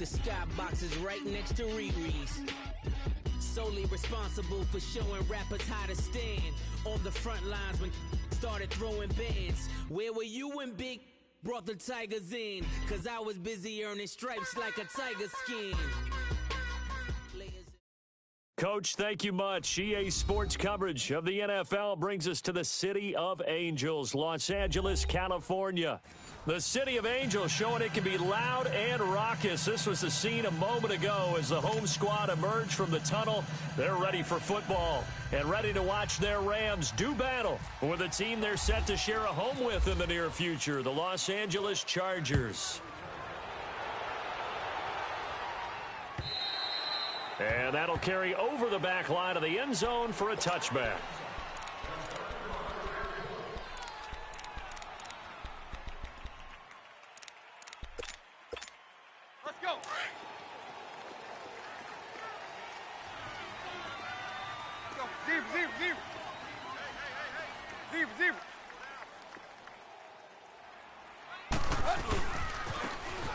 The skybox is right next to Riri's. Solely responsible for showing rappers how to stand on the front lines when started throwing bands. Where were you when Big brought the Tigers in? Cause I was busy earning stripes like a tiger skin. Coach, thank you much. EA Sports coverage of the NFL brings us to the City of Angels, Los Angeles, California. The City of Angels showing it can be loud and raucous. This was the scene a moment ago as the home squad emerged from the tunnel. They're ready for football and ready to watch their Rams do battle with a team they're set to share a home with in the near future, the Los Angeles Chargers. And that'll carry over the back line of the end zone for a touchback. Let's go. Zero.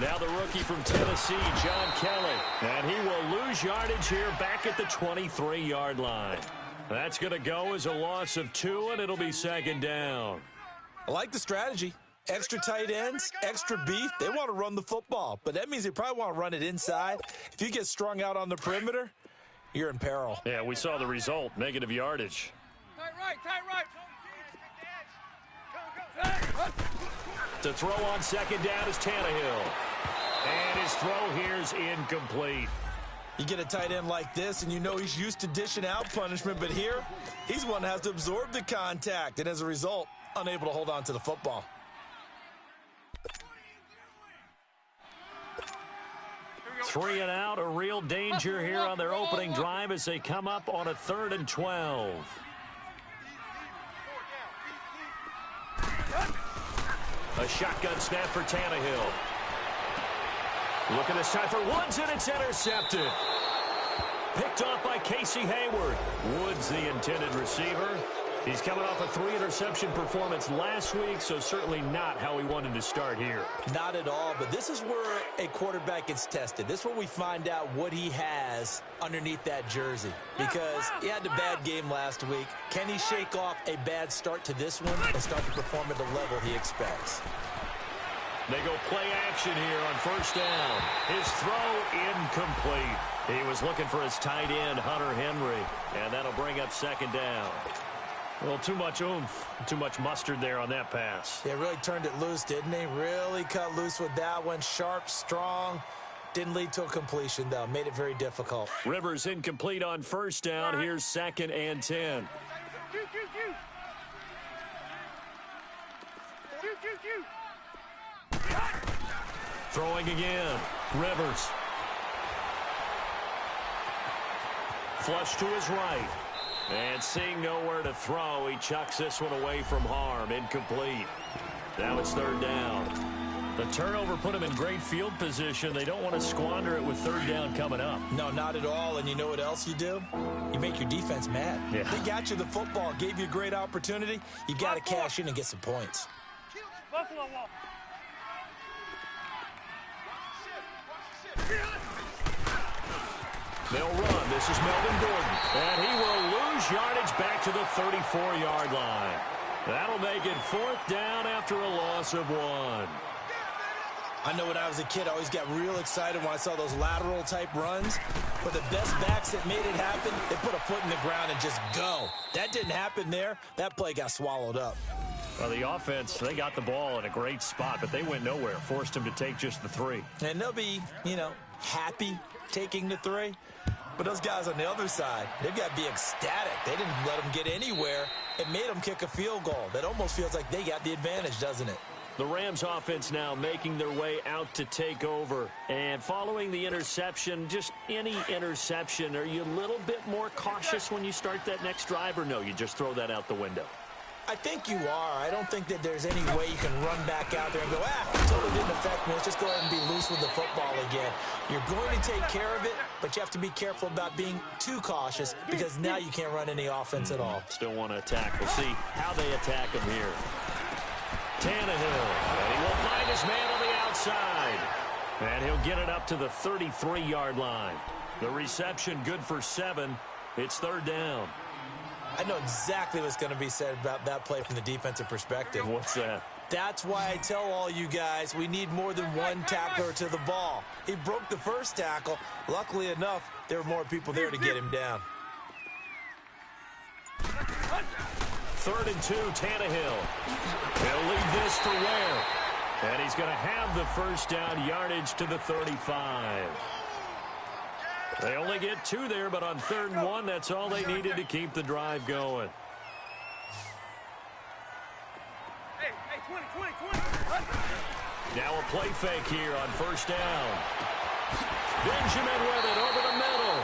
Now the rookie from Tennessee, John Kelly. And he will lose yardage here back at the 23-yard line. That's going to go as a loss of 2, and it'll be second down. I like the strategy. Extra tight ends, extra beef. They want to run the football, but that means they probably want to run it inside. If you get strung out on the perimeter, you're in peril. Yeah, we saw the result, negative yardage. Tight right. To throw on second down is Tannehill. And his throw here is incomplete. You get a tight end like this, and you know he's used to dishing out punishment, but here, he's one that has to absorb the contact, and as a result, unable to hold on to the football. Three and out, a real danger here on their opening drive as they come up on a 3rd and 12. A shotgun snap for Tannehill. Looking this time for Woods, and it's intercepted. Picked off by Casey Hayward. Woods, the intended receiver. He's coming off a 3-interception performance last week, so certainly not how he wanted to start here. Not at all, but this is where a quarterback gets tested. This is where we find out what he has underneath that jersey, because he had a bad game last week. Can he shake off a bad start to this one and start to perform at the level he expects? They go play action here on first down. His throw incomplete. He was looking for his tight end, Hunter Henry, and that'll bring up second down. Well, too much oomph, too much mustard there on that pass. Yeah, really turned it loose, didn't he? Really cut loose with that one. Sharp, strong. Didn't lead to a completion, though. Made it very difficult. Rivers incomplete on first down. Here's 2nd and 10. Throwing again. Rivers. Flush to his right. And seeing nowhere to throw, he chucks this one away from harm. Incomplete. Now it's 3rd down. The turnover put him in great field position. They don't want to squander it with 3rd down coming up. No, not at all. And you know what else you do? You make your defense mad. Yeah. They got you the football, gave you a great opportunity. You got to cash in and get some points. Buffalo wall. They'll run. This is Melvin Gordon. And he will lose yardage back to the 34-yard line. That'll make it 4th down after a loss of 1. I know when I was a kid, I always got real excited when I saw those lateral-type runs. But the best backs that made it happen, they put a foot in the ground and just go. That didn't happen there. That play got swallowed up. Well, the offense, they got the ball in a great spot, but they went nowhere. Forced him to take just the 3. And they'll be, happy taking the 3. But those guys on the other side, they've got to be ecstatic. They didn't let them get anywhere. It made them kick a field goal. That almost feels like they got the advantage, doesn't it? The Rams offense now making their way out to take over. And following the interception, just any interception, are you a little bit more cautious when you start that next drive, or no, you just throw that out the window? I think you are. I don't think that there's any way you can run back out there and go, totally didn't affect me. Let's just go ahead and be loose with the football again. You're going to take care of it, but you have to be careful about being too cautious because now you can't run any offense at all. Still want to attack. We'll see how they attack him here. Tannehill, and he will find his man on the outside. And he'll get it up to the 33-yard line. The reception good for 7. It's third down. I know exactly what's going to be said about that play from the defensive perspective. What's that? That's why I tell all you guys we need more than one tackler to the ball. He broke the first tackle. Luckily enough, there were more people there to get him down. 3rd and 2, Tannehill. He'll leave this for Ware. And he's going to have the first down, yardage to the 35. They only get 2 there, but on 3rd and 1, that's all they needed to keep the drive going. Hey, 20. Now a play fake here on first down. Benjamin with it over the middle.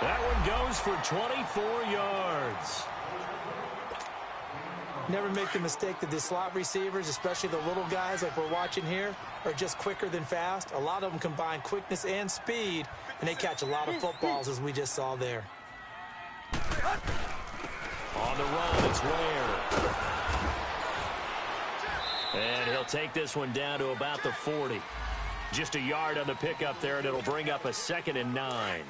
That one goes for 24 yards. Never make the mistake that the slot receivers, especially the little guys like we're watching here, are just quicker than fast. A lot of them combine quickness and speed, and they catch a lot of footballs, as we just saw there. On the run, it's Ware. And he'll take this one down to about the 40. Just a yard on the pickup there, and it'll bring up a 2nd and 9.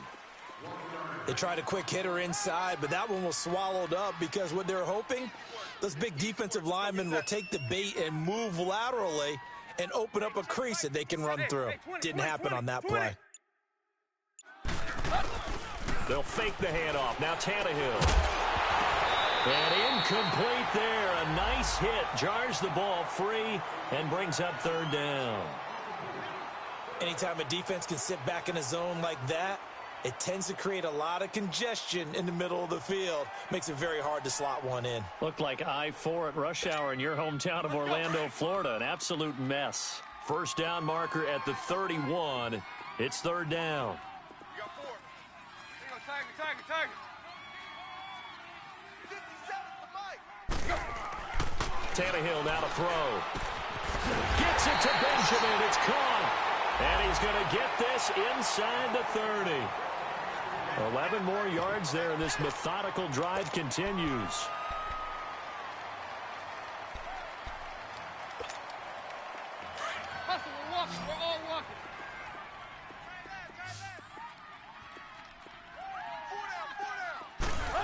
They tried a quick hitter inside, but that one was swallowed up because what they're hoping, those big defensive linemen will take the bait and move laterally and open up a crease that they can run through. Didn't happen on that play. They'll fake the handoff. Now Tannehill. And incomplete there. A nice hit. Jars the ball free and brings up 3rd down. Anytime a defense can sit back in a zone like that, it tends to create a lot of congestion in the middle of the field. Makes it very hard to slot one in. Looked like I-4 at rush hour in your hometown of Orlando, Florida. An absolute mess. First down marker at the 31. It's 3rd down. You got 4. Here you go, Tiger. 57 to Mike. Tannehill now to throw. Gets it to Benjamin. It's caught. And he's going to get this inside the 30. 11 more yards there, and this methodical drive continues. Hustle, we're walking. We're all walking. 4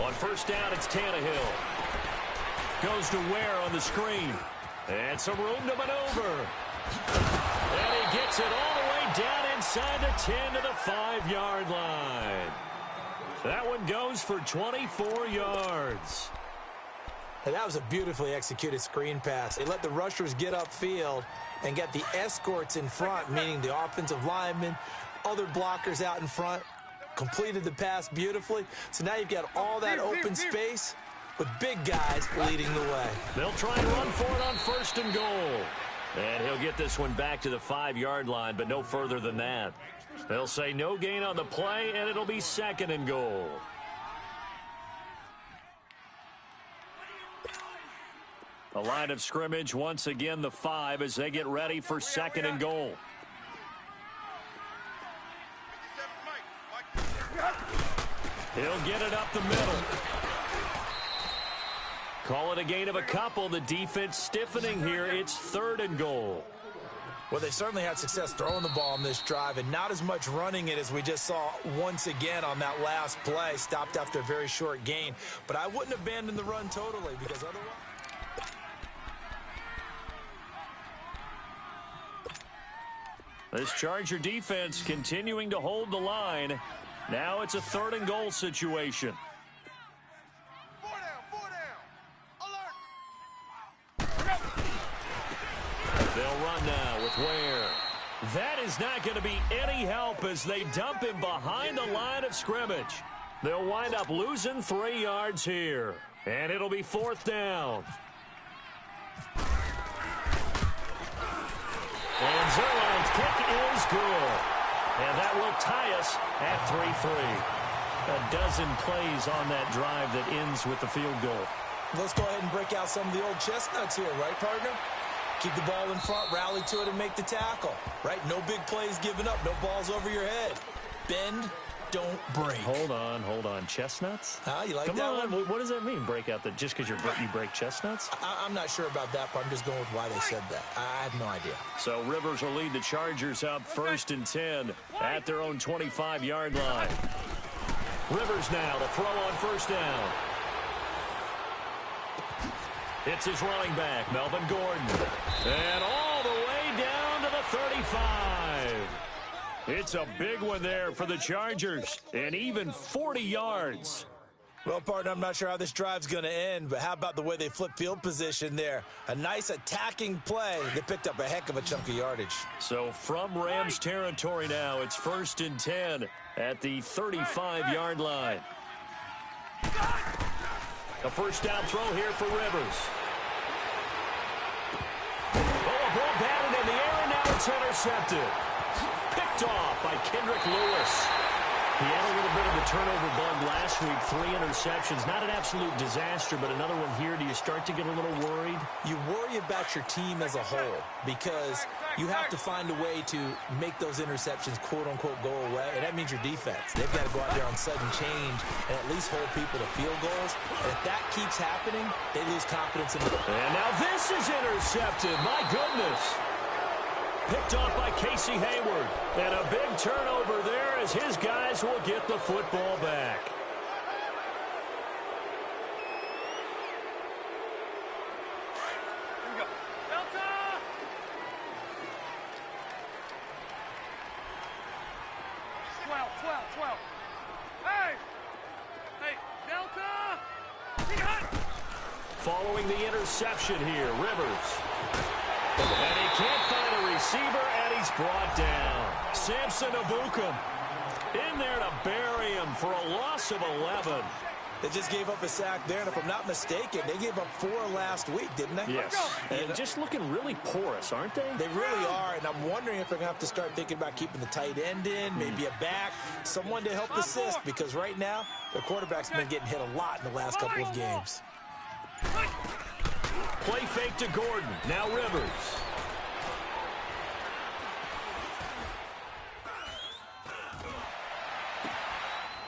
down. On first down, it's Tannehill. Goes to Ware on the screen. And some room to maneuver. And he gets it all the way down inside the 10 to the 5-yard line. That one goes for 24 yards. And that was a beautifully executed screen pass. They let the rushers get upfield and get the escorts in front, meaning the offensive linemen, other blockers out in front, completed the pass beautifully. So now you've got all that open space with big guys leading the way. They'll try and run for it on 1st and goal. And he'll get this one back to the 5-yard line, but no further than that. They'll say no gain on the play, and it'll be 2nd and goal. A line of scrimmage, once again the 5 as they get ready for 2nd and goal. He'll get it up the middle. Call it a gain of a couple. The defense stiffening here. It's 3rd and goal. Well, they certainly had success throwing the ball on this drive and not as much running it as we just saw once again on that last play. Stopped after a very short gain. But I wouldn't abandon the run totally because otherwise... This Charger defense continuing to hold the line. Now it's a 3rd and goal situation. 4 down. Alert. They'll run now with Ware. That is not going to be any help as they dump him behind the line of scrimmage. They'll wind up losing 3 yards here. And it'll be 4th down. And Zerline's kick is good. And that will tie us at 3-3. A dozen plays on that drive that ends with the field goal. Let's go ahead and break out some of the old chestnuts here, right, partner? Keep the ball in front, rally to it, and make the tackle, right? No big plays given up, no balls over your head. Bend, don't break. Hold on. Chestnuts? You like Come that on. one? What does that mean, break out? Just because you break chestnuts? I'm not sure about that, but I'm just going with why they said that. I have no idea. So Rivers will lead the Chargers up 1st and 10 at their own 25-yard line. Rivers now to throw on 1st down. It's his running back, Melvin Gordon. And all the way down to the 35. It's a big one there for the Chargers, and even 40 yards. Well, partner, I'm not sure how this drive's going to end, but how about the way they flip field position there? A nice attacking play. They picked up a heck of a chunk of yardage. So from Rams territory now, it's 1st and 10 at the 35-yard line. A first down throw here for Rivers. Oh, a ball batted in the air, and now it's intercepted. Picked off by Kendrick Lewis. He had a little bit of a turnover bug last week, 3 interceptions. Not an absolute disaster, but another one here. Do you start to get a little worried? You worry about your team as a whole because you have to find a way to make those interceptions, quote-unquote, go away, and that means your defense. They've got to go out there on sudden change and at least hold people to field goals. And if that keeps happening, they lose confidence in the... And now this is intercepted. My goodness. Picked off by Casey Hayward. And a big turnover there as his guys will get the football back. Here we go. Delta! 12. Hey! Hey, Delta! He got it! Following the interception here, Rivers. And he can't find a receiver, and he's brought down. Samson Ebukam in there to bury him for a loss of 11. They just gave up a sack there, and if I'm not mistaken, they gave up 4 last week, didn't they? Yes. And just looking really porous, aren't they? They really are, and I'm wondering if they're going to have to start thinking about keeping the tight end in, maybe a back, someone to help assist, because right now, their quarterback's been getting hit a lot in the last couple of games. Play fake to Gordon. Now Rivers.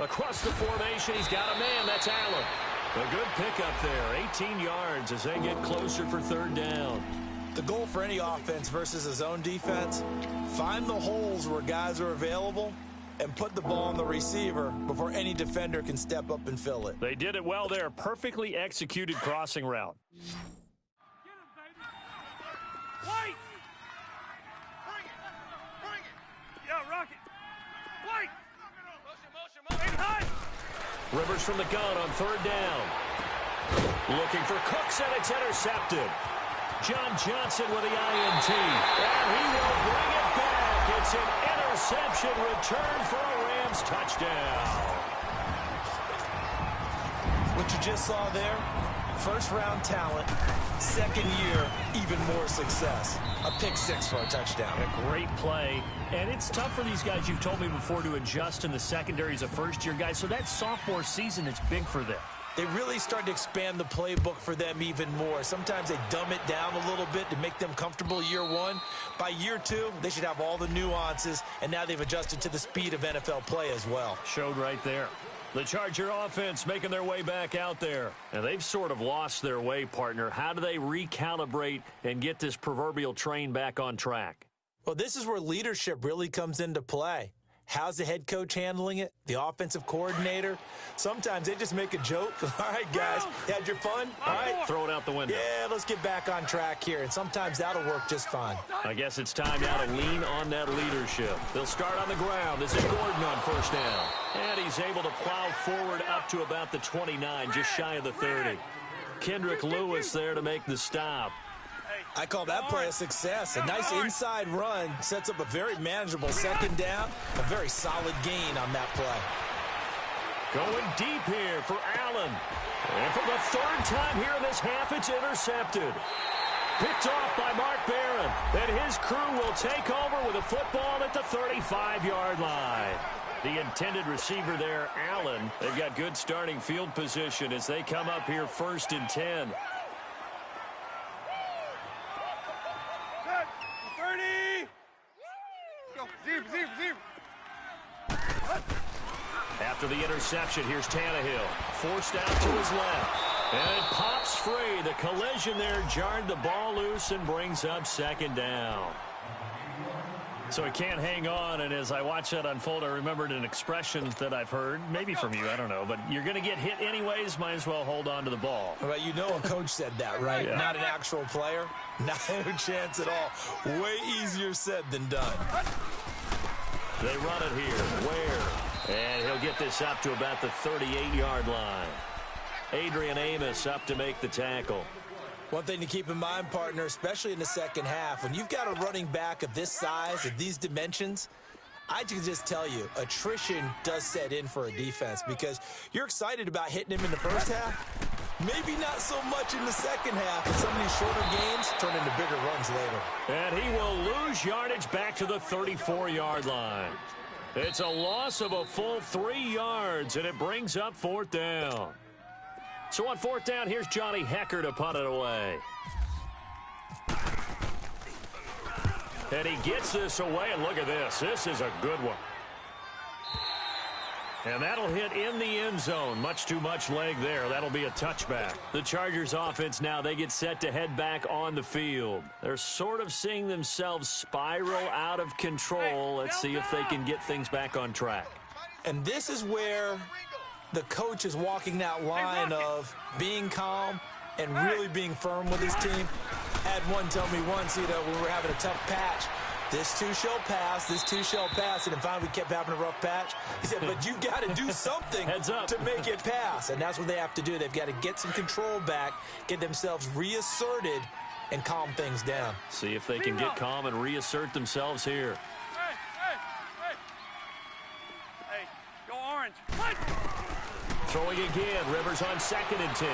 Across the formation, he's got a man. That's Allen. A good pickup there. 18 yards as they get closer for 3rd down. The goal for any offense versus a zone defense, find the holes where guys are available and put the ball on the receiver before any defender can step up and fill it. They did it well there. Perfectly executed crossing route. Get him, baby! White! Bring it! Yeah, rock it! White! Motion! High! Rivers from the gun on 3rd down. Looking for Cooks, and it's intercepted. John Johnson with the INT. And he will bring it back. It's an interception return for a Rams touchdown. What you just saw there, first-round talent, 2nd year, even more success. A pick 6 for a touchdown. A great play. And it's tough for these guys, you've told me before, to adjust in the secondary as a first-year guy. So that sophomore season is big for them. They really start to expand the playbook for them even more. Sometimes they dumb it down a little bit to make them comfortable year 1. By year 2, they should have all the nuances, and now they've adjusted to the speed of NFL play as well. Showed right there. The Charger offense making their way back out there. And they've sort of lost their way, partner. How do they recalibrate and get this proverbial train back on track? Well, this is where leadership really comes into play. How's the head coach handling it? The offensive coordinator? Sometimes they just make a joke. All right, guys, you had your fun? All right. Throw it out the window. Yeah, let's get back on track here. And sometimes that'll work just fine. I guess it's time now to lean on that leadership. They'll start on the ground. This is Gordon on 1st down. And he's able to plow forward up to about the 29, just shy of the 30. Kendrick Lewis there to make the stop. I call that play a success. A nice inside run sets up a very manageable 2nd down. A very solid gain on that play. Going deep here for Allen. And for the 3rd time here in this half, it's intercepted. Picked off by Mark Barron. And his crew will take over with a football at the 35-yard line. The intended receiver there, Allen. They've got good starting field position as they come up here 1st and 10. 30! Go, zero. After the interception, here's Tannehill. Forced out to his left. And it pops free. The collision there jarred the ball loose and brings up second down. So he can't hang on, and as I watch that unfold, I remembered an expression that I've heard, maybe from you, I don't know, but you're going to get hit anyways, might as well hold on to the ball. Well, you know a coach said that, right? Yeah. Not an actual player. Not a chance at all. Way easier said than done. They run it here. Where? And he'll get this up to about the 38-yard line. Adrian Amos up to make the tackle. One thing to keep in mind, partner, especially in the second half, when you've got a running back of this size, of these dimensions, I can just tell you, attrition does set in for a defense because you're excited about hitting him in the first half. Maybe not so much in the second half, but some of these shorter gains turn into bigger runs later. And he will lose yardage back to the 34-yard line. It's a loss of a full 3 yards, and it brings up fourth down. So on fourth down, here's Johnny Hecker to punt it away. And he gets this away, and look at this. This is a good one. And that'll hit in the end zone. Much too much leg there. That'll be a touchback. The Chargers offense now, they get set to head back on the field. They're sort of seeing themselves spiral out of control. Let's see if they can get things back on track. And this is where the coach is walking that line of being calm and really being firm with his team. Had one tell me once, when we were having a tough patch, this too shall pass, this too shall pass, and then finally we kept having a rough patch. He said, but you got to do something to make it pass, and that's what they have to do. They've got to get some control back, get themselves reasserted, and calm things down. See if they can get calm and reassert themselves here. Hey, go orange. Throwing again, Rivers on 2nd and 10.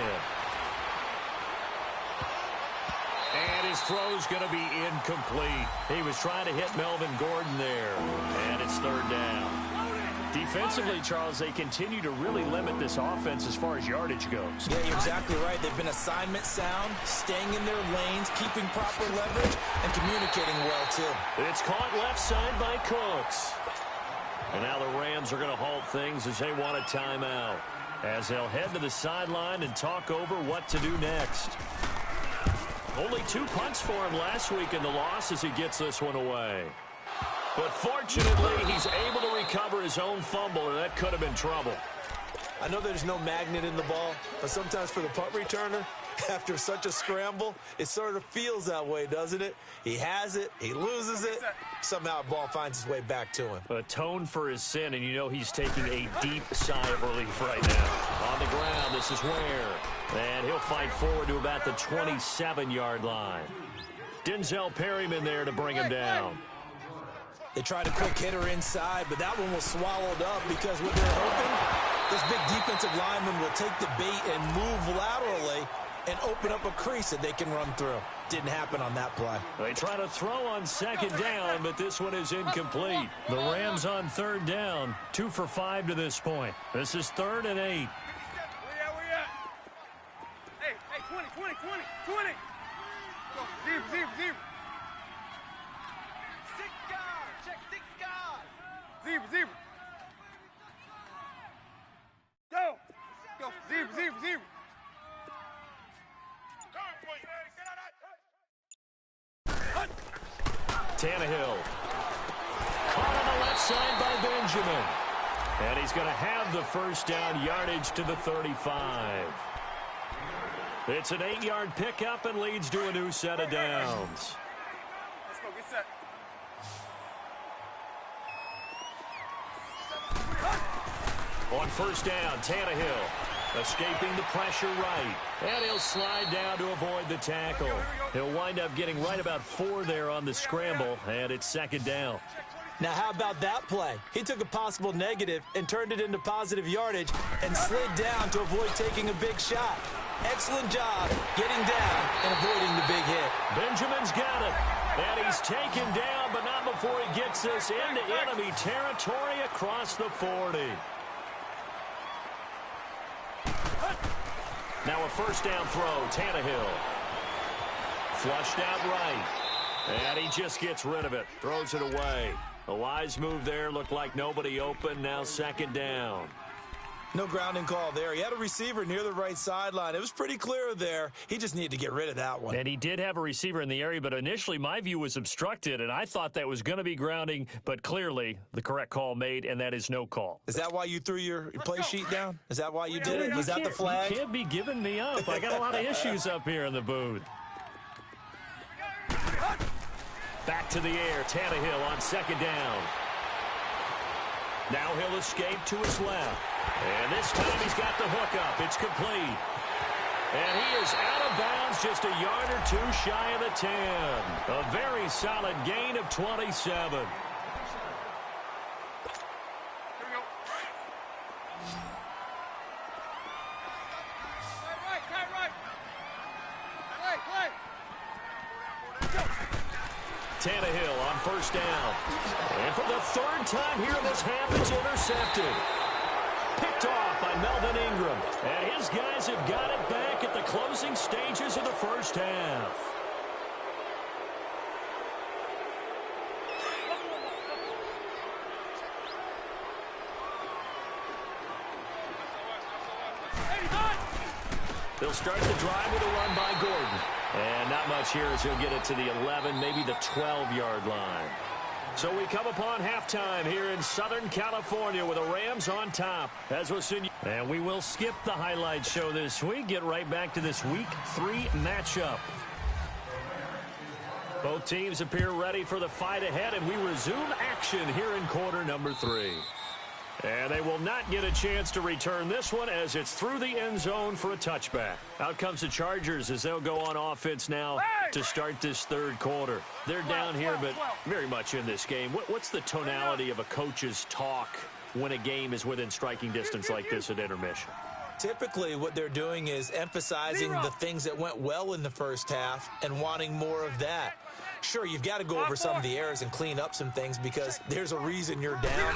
And his throw's going to be incomplete. He was trying to hit Melvin Gordon there, and it's third down. Defensively, Charles, they continue to really limit this offense as far as yardage goes. Yeah, you're exactly right. They've been assignment sound, staying in their lanes, keeping proper leverage, and communicating well, too. It's caught left side by Cooks. And now the Rams are going to halt things as they want a timeout, as they'll head to the sideline and talk over what to do next. Only 2 punts for him last week in the loss as he gets this one away. But fortunately, he's able to recover his own fumble, and that could have been trouble. I know there's no magnet in the ball, but sometimes for the punt returner, after such a scramble, it sort of feels that way, doesn't it? He has it, he loses it, somehow the ball finds its way back to him. Atone for his sin, and you know he's taking a deep sigh of relief right now. On the ground, this is Ware. And he'll fight forward to about the 27-yard line. Denzel Perryman there to bring him down. They tried a quick hitter inside, but that one was swallowed up because what they're hoping, this big defensive lineman will take the bait and move laterally and open up a crease that they can run through. Didn't happen on that play. They try to throw on 2nd down, but this one is incomplete. The Rams on 3rd down, 2 for 5 to this point. This is 3rd and 8. Where you at? Hey, 20. Go, zero. Zero. Go, zero. Tannehill. Caught on the left side by Benjamin. And he's going to have the first down, yardage to the 35. It's an 8-yard pickup and leads to a new set of downs. Let's go, get set. On first down, Tannehill escaping the pressure right. And he'll slide down to avoid the tackle. He'll wind up getting right about 4 there on the scramble, and it's 2nd down. Now, how about that play? He took a possible negative and turned it into positive yardage and slid down to avoid taking a big shot. Excellent job getting down and avoiding the big hit. Benjamin's got it. And he's taken down, but not before he gets this into enemy territory across the 40. Now a first down throw, Tannehill. Flushed out right. And he just gets rid of it. Throws it away. A wise move there. Looked like nobody open. Now 2nd down. No grounding call there. He had a receiver near the right sideline. It was pretty clear there. He just needed to get rid of that one. And he did have a receiver in the area, but initially my view was obstructed, and I thought that was going to be grounding, but clearly the correct call made, and that is no call. Is that why you threw your play sheet down? Is that why you did it? Was that the flag? You can't be giving me up. I got a lot of issues up here in the booth. Back to the air. Tannehill on second down. Now he'll escape to his left. And this time he's got the hook up. It's complete. And he is out of bounds just a yard or two shy of the 10. A very solid gain of 27. Tannehill on first down. And for the third time here in this half, it's intercepted. Picked off by Melvin Ingram. And his guys have got it back at the closing stages of the first half. They'll start the drive with a run by Gordon. And not much here as he'll get it to the 11, maybe the 12-yard line. So we come upon halftime here in Southern California with the Rams on top. As we'll see. And we will skip the highlight show this week. Get right back to this Week 3 matchup. Both teams appear ready for the fight ahead, and we resume action here in quarter number 3. And they will not get a chance to return this one as it's through the end zone for a touchback. Out comes the Chargers as they'll go on offense now to start this third quarter. They're down here, but very much in this game. What's the tonality of a coach's talk when a game is within striking distance like this at intermission? Typically, what they're doing is emphasizing the things that went well in the first half and wanting more of that. Sure, you've got to go over some of the errors and clean up some things because there's a reason you're down.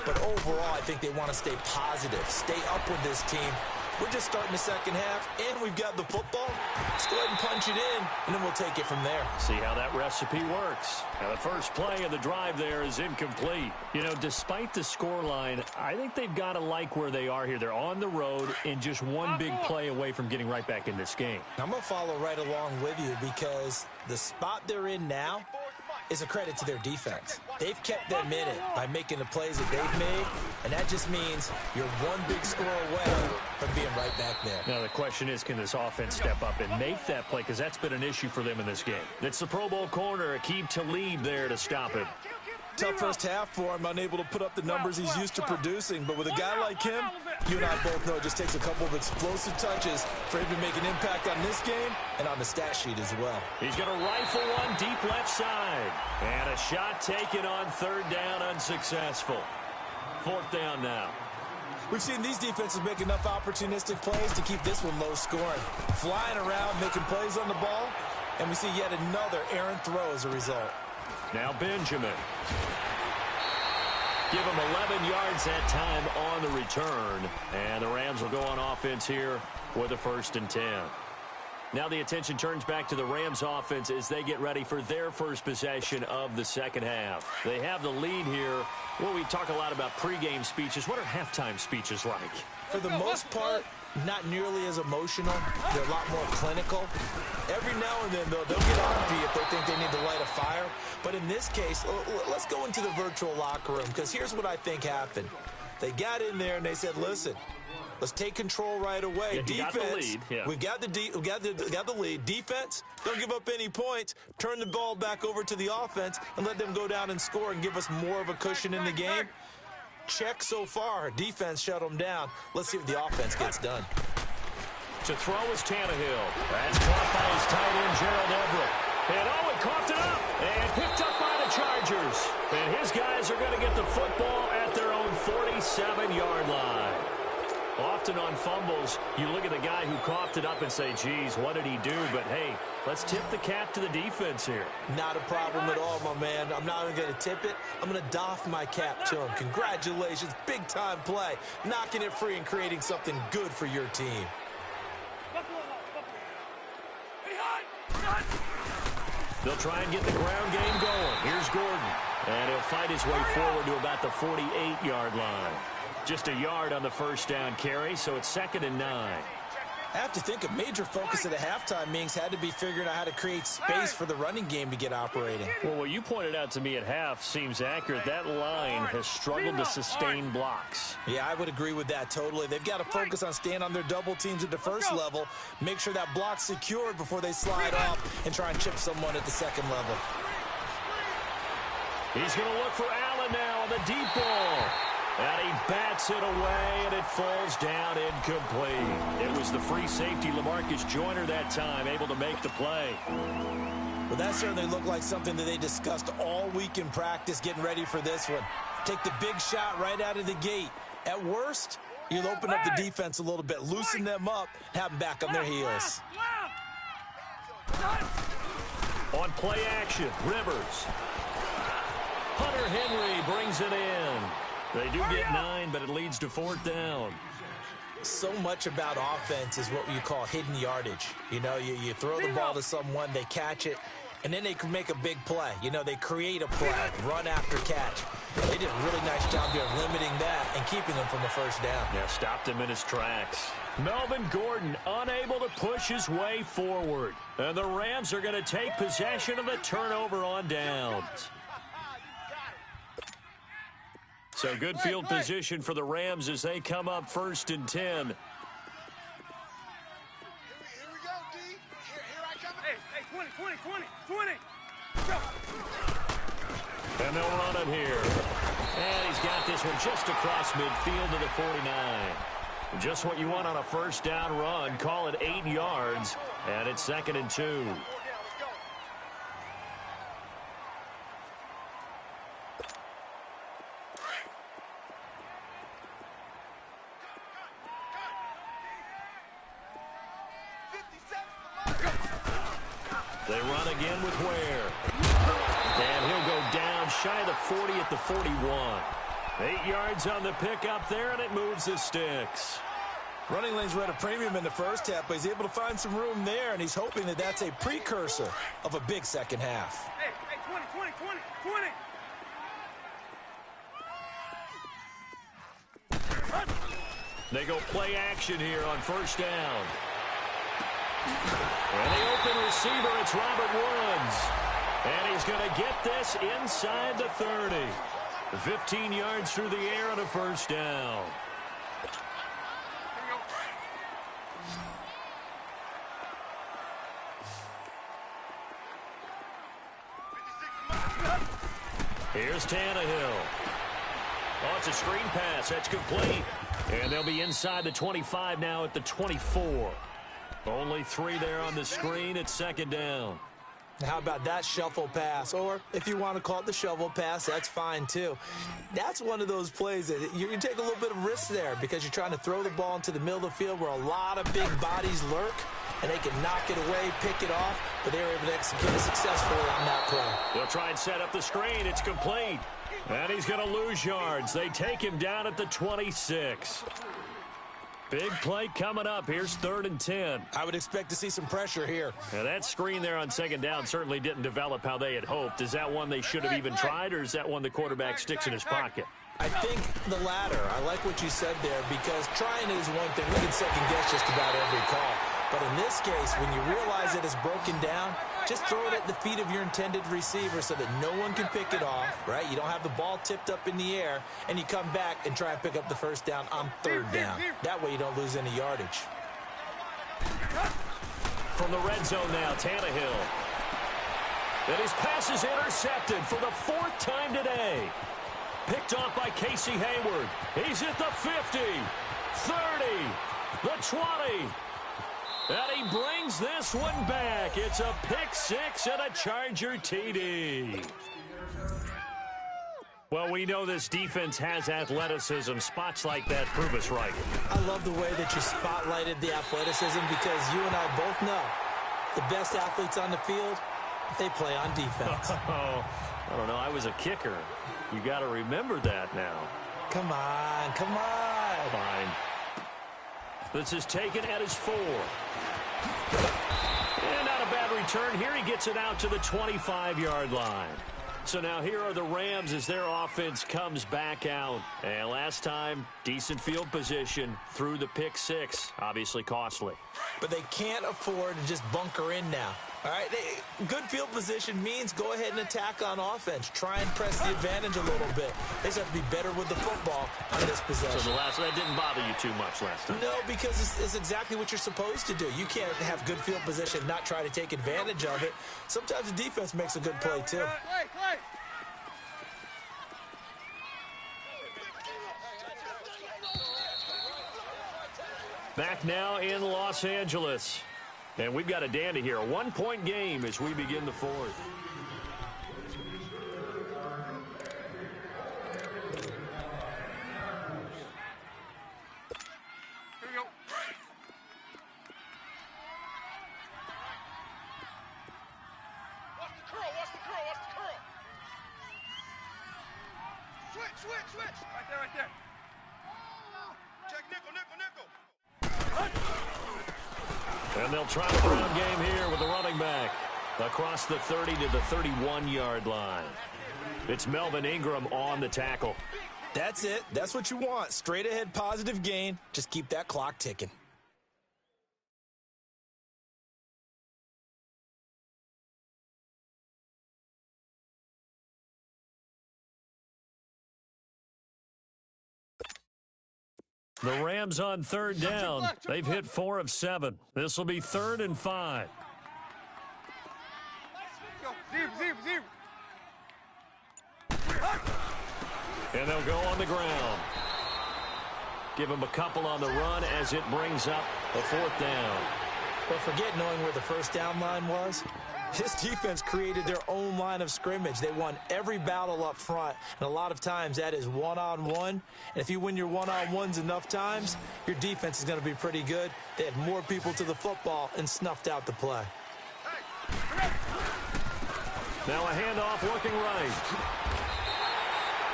But overall, I think they want to stay positive, stay up with this team. We're just starting the second half, and we've got the football. Let's go ahead and punch it in, and then we'll take it from there. See how that recipe works. Now, the first play of the drive there is incomplete. You know, despite the scoreline, I think they've got to like where they are here. They're on the road and just one big play away from getting right back in this game. I'm going to follow right along with you because the spot they're in now is a credit to their defense. They've kept them in it by making the plays that they've made, and that just means you're one big score away from being right back there. Now, the question is, can this offense step up and make that play? Because that's been an issue for them in this game. It's the Pro Bowl corner, Aqib Talib there to stop it. Tough first half for him, unable to put up the numbers he's used to producing. But with a guy like him, you and I both know it just takes a couple of explosive touches for him to make an impact on this game and on the stat sheet as well. He's going to rifle one deep left side. And a shot taken on third down, unsuccessful. Fourth down now. We've seen these defenses make enough opportunistic plays to keep this one low scoring. Flying around, making plays on the ball, and we see yet another errant throw as a result. Now Benjamin. Give him 11 yards that time on the return. And the Rams will go on offense here with a 1st and 10. Now the attention turns back to the Rams offense as they get ready for their first possession of the second half. They have the lead here. Well, we talk a lot about pregame speeches. What are halftime speeches like? For the most part, not nearly as emotional. They're a lot more clinical. Every now and then, though, they'll get on you if they think they need to light a fire. But in this case, let's go into the virtual locker room, because here's what I think happened. They got in there and they said, listen, let's take control right away. Yeah, defense, got the lead. Yeah. we've got the lead. Defense, don't give up any points. Turn the ball back over to the offense and let them go down and score and give us more of a cushion in the game. Check so far. Defense shut them down. Let's see if the offense gets done. To throw is Tannehill. That's caught by his tight end, Gerald Everett. And Owen coughed it up and picked up by the Chargers. And his guys are going to get the football at their own 47-yard line. Often on fumbles, you look at the guy who coughed it up and say, geez, what did he do? But, hey, let's tip the cap to the defense here. Not a problem at all, my man. I'm not even going to tip it. I'm going to doff my cap to him. Congratulations. Big-time play. Knocking it free and creating something good for your team. They'll try and get the ground game going. Here's Gordon. And he'll fight his way forward to about the 48-yard line. Just a yard on the first down carry, so it's 2nd and 9. I have to think a major focus of the halftime meetings had to be figuring out how to create space for the running game to get operating. Well, what you pointed out to me at half seems accurate. That line has struggled to sustain blocks. Yeah, I would agree with that totally. They've got to focus on staying on their double teams at the first level, make sure that block's secured before they slide off and try and chip someone at the second level. He's going to look for Allen now on the deep ball. And he bats it away, and it falls down incomplete. It was the free safety, LaMarcus Joyner, that time, able to make the play. Well, that certainly looked like something that they discussed all week in practice, getting ready for this one. Take the big shot right out of the gate. At worst, you'll open up the defense a little bit, loosen them up, have them back on their heels. On play action, Rivers. Hunter Henry brings it in. They do get 9, but it leads to 4th down. So much about offense is what you call hidden yardage. You know, you throw the ball to someone, they catch it, and then they can make a big play. You know, they create a play, run after catch. They did a really nice job there of limiting that and keeping them from a first down. Yeah, stopped him in his tracks. Melvin Gordon unable to push his way forward. And the Rams are going to take possession of the turnover on downs. So good field position for the Rams as they come up 1st and 10. Here we go, D. Here I come. Hey, 20. Go. And they'll run it here. And he's got this one just across midfield to the 49. Just what you want on a first down run. Call it 8 yards. And it's 2nd and 2. They run again with Ware. And he'll go down shy of the 40 at the 41. 8 yards on the pickup there, and it moves the sticks. Running lanes were at a premium in the first half, but he's able to find some room there, and he's hoping that that's a precursor of a big second half. Hey, 20. They go play action here on first down. And the open receiver, it's Robert Woods. And he's going to get this inside the 30. 15 yards through the air on a first down. Here's Tannehill. Oh, it's a screen pass. That's complete. And they'll be inside the 25 now at the 24. Only 3 there on the screen. It's 2nd down. How about that shuffle pass? Or if you want to call it the shovel pass, that's fine too. That's one of those plays that you take a little bit of risk there because you're trying to throw the ball into the middle of the field where a lot of big bodies lurk, and they can knock it away, pick it off, but they were able to execute it successfully on that play. They'll try and set up the screen. It's complete. And he's going to lose yards. They take him down at the 26. Big play coming up. Here's 3rd and 10. I would expect to see some pressure here. Now that screen there on 2nd down certainly didn't develop how they had hoped. Is that one they should have even tried, or is that one the quarterback sticks in his pocket? I think the latter. I like what you said there because trying is one thing. We can second guess just about every call. But in this case, when you realize it is broken down, just throw it at the feet of your intended receiver so that no one can pick it off, right? You don't have the ball tipped up in the air, and you come back and try and pick up the first down on 3rd down. That way you don't lose any yardage. From the red zone now, Tannehill. And his pass is intercepted for the 4th time today. Picked off by Casey Hayward. He's at the 50, 30, the 20. And he brings this one back. It's a pick 6 and a Charger TD. Well, we know this defense has athleticism. Spots like that prove us right. I love the way that you spotlighted the athleticism because you and I both know the best athletes on the field, they play on defense. I don't know. I was a kicker. You got to remember that now. Come on. Fine. This is taken at his 4. And not a bad return. Here he gets it out to the 25-yard line. So now here are the Rams as their offense comes back out. And last time, decent field position through the pick six. Obviously costly. But they can't afford to just bunker in now. All right, good field position means go ahead and attack on offense. Try and press the advantage a little bit. They just have to be better with the football on this possession. So that didn't bother you too much last time? No, because it's exactly what you're supposed to do. You can't have good field position and not try to take advantage of it. Sometimes the defense makes a good play, too. Back now in Los Angeles. And we've got a dandy here. A one-point game as we begin the fourth. Here we go. Watch the curl, watch the curl, watch the curl. Switch. Right there. Check nickel. And they'll try the ground game here with the running back across the 30 to the 31-yard line. It's Melvin Ingram on the tackle. That's it. That's what you want. Straight ahead positive gain. Just keep that clock ticking. The Rams on third down. They've hit 4 of 7. This will be 3rd and 5. Zero. And they'll go on the ground. Give them a couple on the run as it brings up the 4th down. But forget knowing where the first down line was. This defense created their own line of scrimmage. They won every battle up front, and a lot of times that is one-on-one. And if you win your one-on-ones enough times, your defense is going to be pretty good. They had more people to the football and snuffed out the play. Now a handoff working right.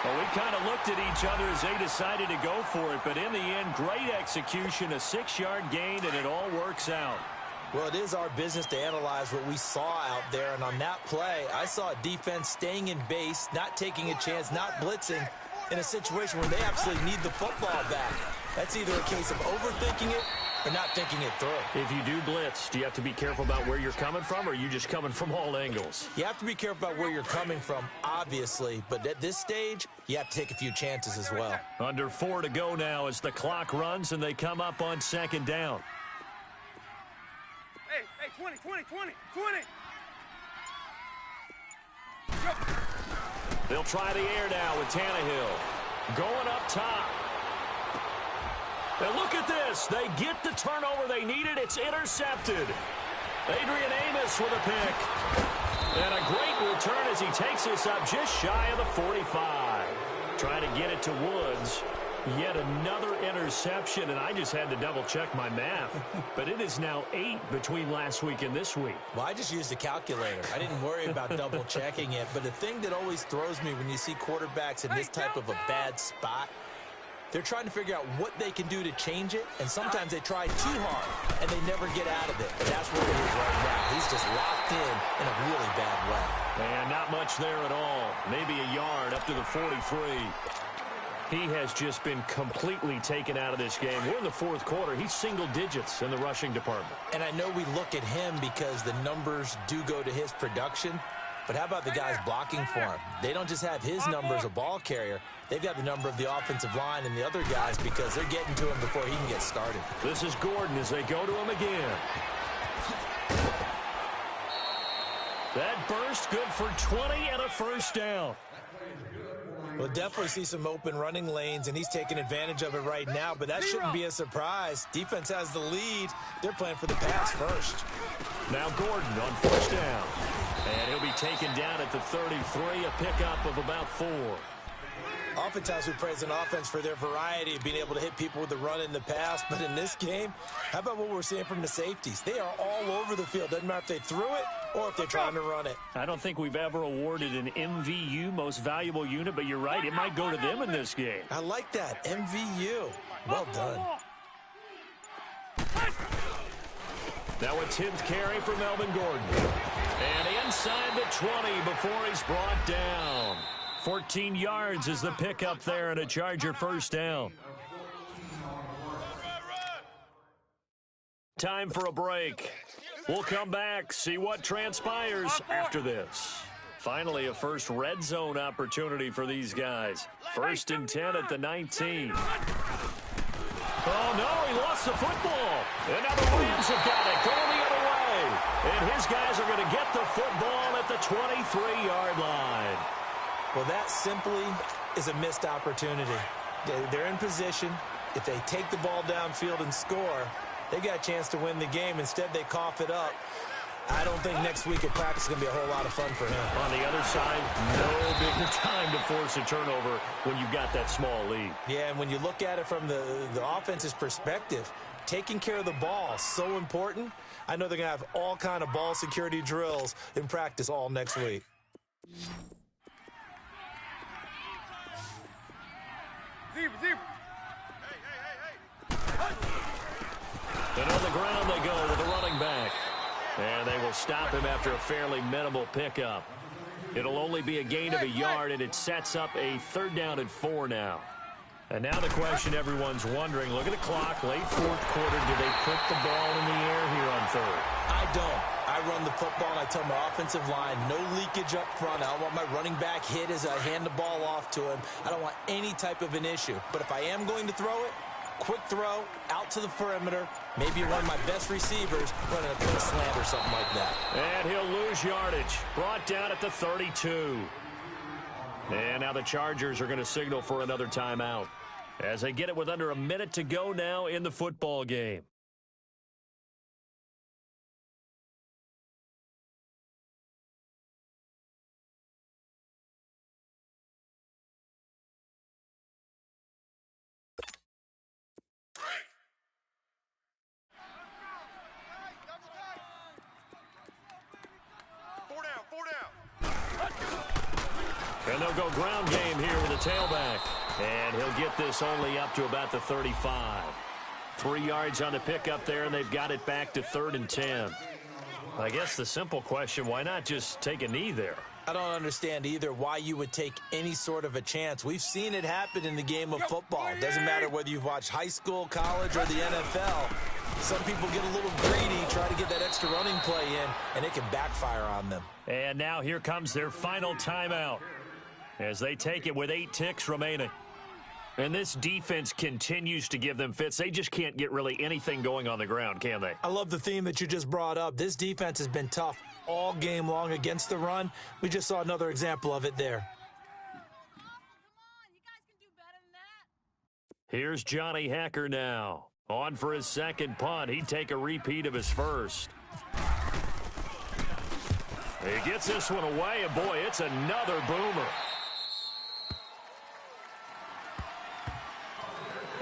Well, we kind of looked at each other as they decided to go for it, but in the end, great execution, a 6-yard gain, and it all works out. Well, it is our business to analyze what we saw out there, and on that play, I saw a defense staying in base, not taking a chance, not blitzing in a situation where they absolutely need the football back. That's either a case of overthinking it or not thinking it through. If you do blitz, do you have to be careful about where you're coming from, or are you just coming from all angles? You have to be careful about where you're coming from, obviously, but at this stage, you have to take a few chances as well. Under 4 to go now as the clock runs and they come up on 2nd down. Hey, 20. They'll try the air now with Tannehill. Going up top. And look at this. They get the turnover they needed. It's intercepted. Adrian Amos with a pick. And a great return as he takes this up just shy of the 45. Trying to get it to Woods. Yet another interception, and I just had to double-check my math. But it is now 8 between last week and this week. Well, I just used a calculator. I didn't worry about double-checking it. But the thing that always throws me when you see quarterbacks in this type of a bad spot, they're trying to figure out what they can do to change it, and sometimes they try too hard, and they never get out of it. And that's where it is right now. He's just locked in a really bad way. And not much there at all. Maybe a yard up to the 43. He has just been completely taken out of this game. We're in the 4th quarter. He's single digits in the rushing department. And I know we look at him because the numbers do go to his production, but how about the guys blocking for him? They don't just have his number as a ball carrier. They've got the number of the offensive line and the other guys because they're getting to him before he can get started. This is Gordon as they go to him again. That burst good for 20 and a 1st down. We'll definitely see some open running lanes, and he's taking advantage of it right now, but that shouldn't be a surprise. Defense has the lead. They're playing for the pass first. Now Gordon on 1st down. And he'll be taken down at the 33, a pickup of about 4. Oftentimes we praise an offense for their variety of being able to hit people with the run and the pass, but in this game, how about what we're seeing from the safeties? They are all over the field. Doesn't matter if they threw it or if they're trying to run it. I don't think we've ever awarded an MVU, most valuable unit, but you're right, it might go to them in this game. I like that, MVU. Well done. Now a 10th carry for Melvin Gordon. And inside the 20 before he's brought down. 14 yards is the pickup there and a Charger first down. Time for a break. We'll come back, see what transpires after this. Finally, a first red zone opportunity for these guys. 1st and 10 at the 19. Oh, no, he lost the football. And now the Rams have got it, going the other way. And his guys are going to get the football at the 23-yard line. Well, that simply is a missed opportunity. They're in position. If they take the ball downfield and score, they got a chance to win the game. Instead, they cough it up. I don't think next week at practice is going to be a whole lot of fun for him. On the other side, no bigger time to force a turnover when you've got that small lead. Yeah, and when you look at it from the offense's perspective, taking care of the ball is so important. I know they're going to have all kind of ball security drills in practice all next week. Zebra. And on the ground they go with the running back. And they will stop him after a fairly minimal pickup. It'll only be a gain of a yard, and it sets up a 3rd down and 4 now. And now the question everyone's wondering, look at the clock, late 4th quarter, do they put the ball in the air here on 3rd? I don't. I run the football, and I tell my offensive line, no leakage up front. I don't want my running back hit as I hand the ball off to him. I don't want any type of an issue. But if I am going to throw it, quick throw, out to the perimeter, maybe one of my best receivers running a quick slant or something like that. And he'll lose yardage. Brought down at the 32. And now the Chargers are going to signal for another timeout as they get it with under a minute to go now in the football game. And they'll go ground game here with a tailback. And he'll get this only up to about the 35. 3 yards on the pickup there, and they've got it back to 3rd and 10. I guess the simple question, why not just take a knee there? I don't understand either why you would take any sort of a chance. We've seen it happen in the game of football. It doesn't matter whether you've watched high school, college, or the NFL. Some people get a little greedy, try to get that extra running play in, and it can backfire on them. And now here comes their final timeout as they take it with 8 ticks remaining. And this defense continues to give them fits. They just can't get really anything going on the ground, can they? I love the theme that you just brought up. This defense has been tough all game long against the run. We just saw another example of it there. Here's Johnny Hacker now. On for his second punt. He'd take a repeat of his first. He gets this one away, and boy, it's another boomer.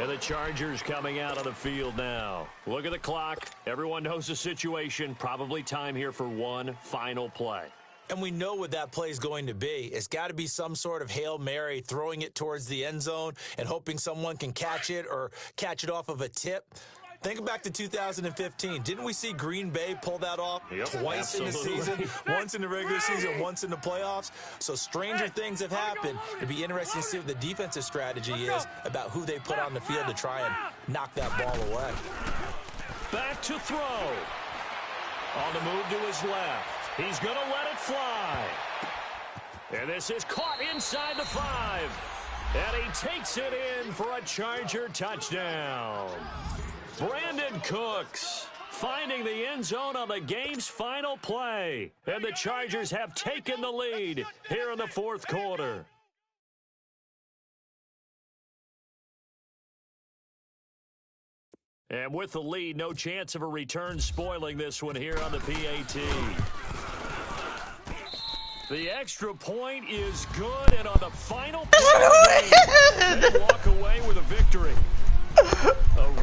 And the Chargers coming out on the field now. Look at the clock. Everyone knows the situation. Probably time here for one final play. And we know what that play is going to be. It's got to be some sort of Hail Mary, throwing it towards the end zone and hoping someone can catch it or catch it off of a tip. Think back to 2015. Didn't we see Green Bay pull that off twice in the season? Once in the regular season, once in the playoffs. So stranger things have happened. It'd be interesting to see what the defensive strategy is about who they put on the field to try and knock that ball away. Back to throw. On the move to his left. He's going to let it fly. And this is caught inside the 5. And he takes it in for a Charger touchdown. Brandon Cooks finding the end zone on the game's final play. And the Chargers have taken the lead here in the fourth quarter. And with the lead, no chance of a return spoiling this one here on the PAT. The extra point is good, and on the final play, they walk away with a victory. A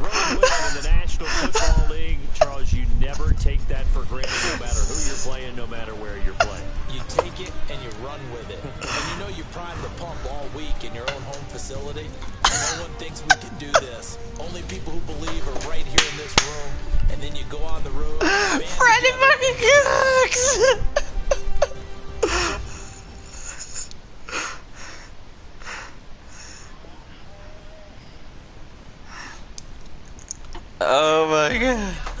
road win in the National Football League. Charles, you never take that for granted no matter who you're playing, no matter where you're playing. You take it and you run with it. And you know you prime the pump all week in your own home facility. No one thinks we can do this. Only people who believe are right here in this room. And then you go on the road. Freddie fucking Cooks! Oh my god.